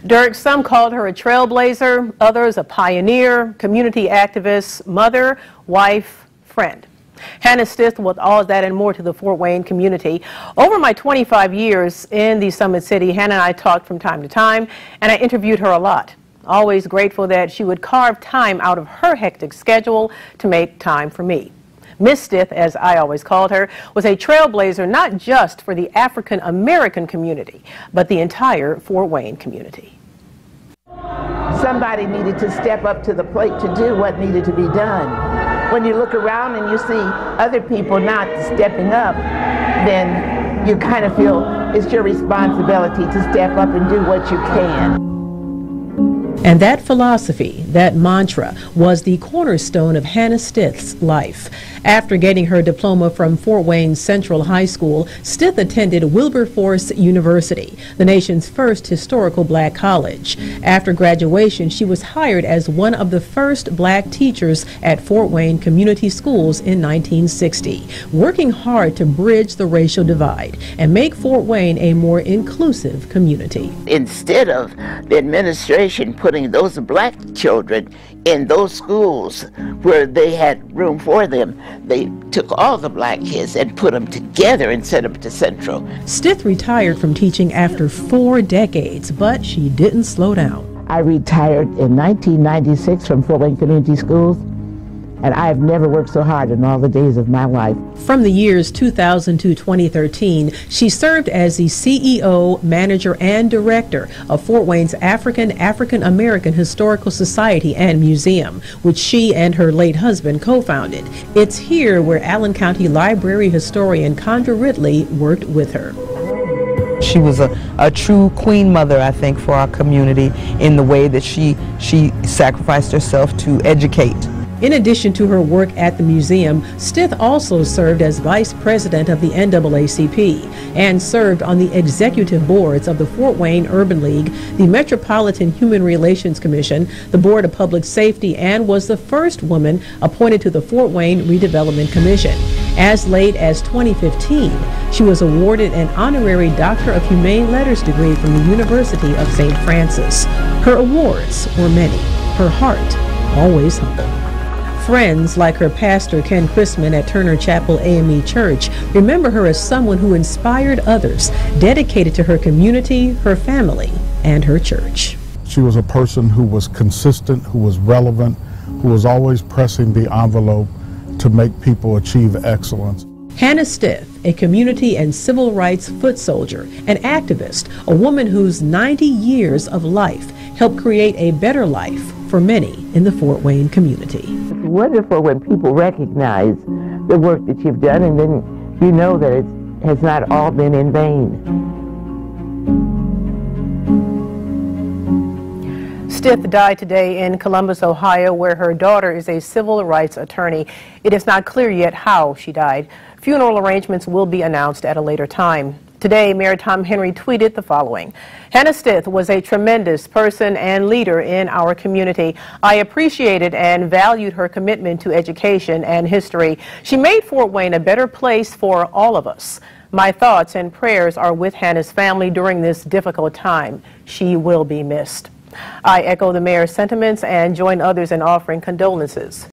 Dirk, some called her a trailblazer, others a pioneer, community activist, mother, wife, friend. Hana Stith with all of that and more to the Fort Wayne community. Over my 25 years in the Summit City, Hana and I talked from time to time, and I interviewed her a lot. Always grateful that she would carve time out of her hectic schedule to make time for me. Miss Stith, as I always called her, was a trailblazer not just for the African American community, but the entire Fort Wayne community. Somebody needed to step up to the plate to do what needed to be done. When you look around and you see other people not stepping up, then you kind of feel it's your responsibility to step up and do what you can. And that philosophy, that mantra, was the cornerstone of Hana Stith's life. After getting her diploma from Fort Wayne Central High School, Stith attended Wilberforce University, the nation's first historical black college. After graduation, she was hired as one of the first black teachers at Fort Wayne Community Schools in 1960, working hard to bridge the racial divide and make Fort Wayne a more inclusive community. Instead of the administration putting those black children in those schools where they had room for them, they took all the black kids and put them together and sent them to Central. Stith retired from teaching after 4 decades, but she didn't slow down. I retired in 1996 from Fort Wayne Community Schools, and I have never worked so hard in all the days of my life. From the years 2000 to 2013, she served as the CEO, manager, and director of Fort Wayne's African American Historical Society and Museum, which she and her late husband co-founded. It's here where Allen County Library historian Condra Ridley worked with her. She was a true queen mother, I think, for our community in the way that she sacrificed herself to educate. In addition to her work at the museum, Stith also served as vice president of the NAACP and served on the executive boards of the Fort Wayne Urban League, the Metropolitan Human Relations Commission, the Board of Public Safety, and was the first woman appointed to the Fort Wayne Redevelopment Commission. As late as 2015, she was awarded an honorary Doctor of Humane Letters degree from the University of St. Francis. Her awards were many, her heart always humble. Friends like her pastor, Ken Chrisman at Turner Chapel AME Church, remember her as someone who inspired others, dedicated to her community, her family, and her church. She was a person who was consistent, who was relevant, who was always pressing the envelope to make people achieve excellence. Hana Stith, a community and civil rights foot soldier, an activist, a woman whose 90 years of life helped create a better life for many in the Fort Wayne community. It's wonderful when people recognize the work that you've done, and then you know that it has not all been in vain. Stith died today in Columbus, Ohio, where her daughter is a civil rights attorney. It is not clear yet how she died. Funeral arrangements will be announced at a later time. Today, Mayor Tom Henry tweeted the following: Hana Stith was a tremendous person and leader in our community. I appreciated and valued her commitment to education and history. She made Fort Wayne a better place for all of us. My thoughts and prayers are with Hana's family during this difficult time. She will be missed. I echo the mayor's sentiments and join others in offering condolences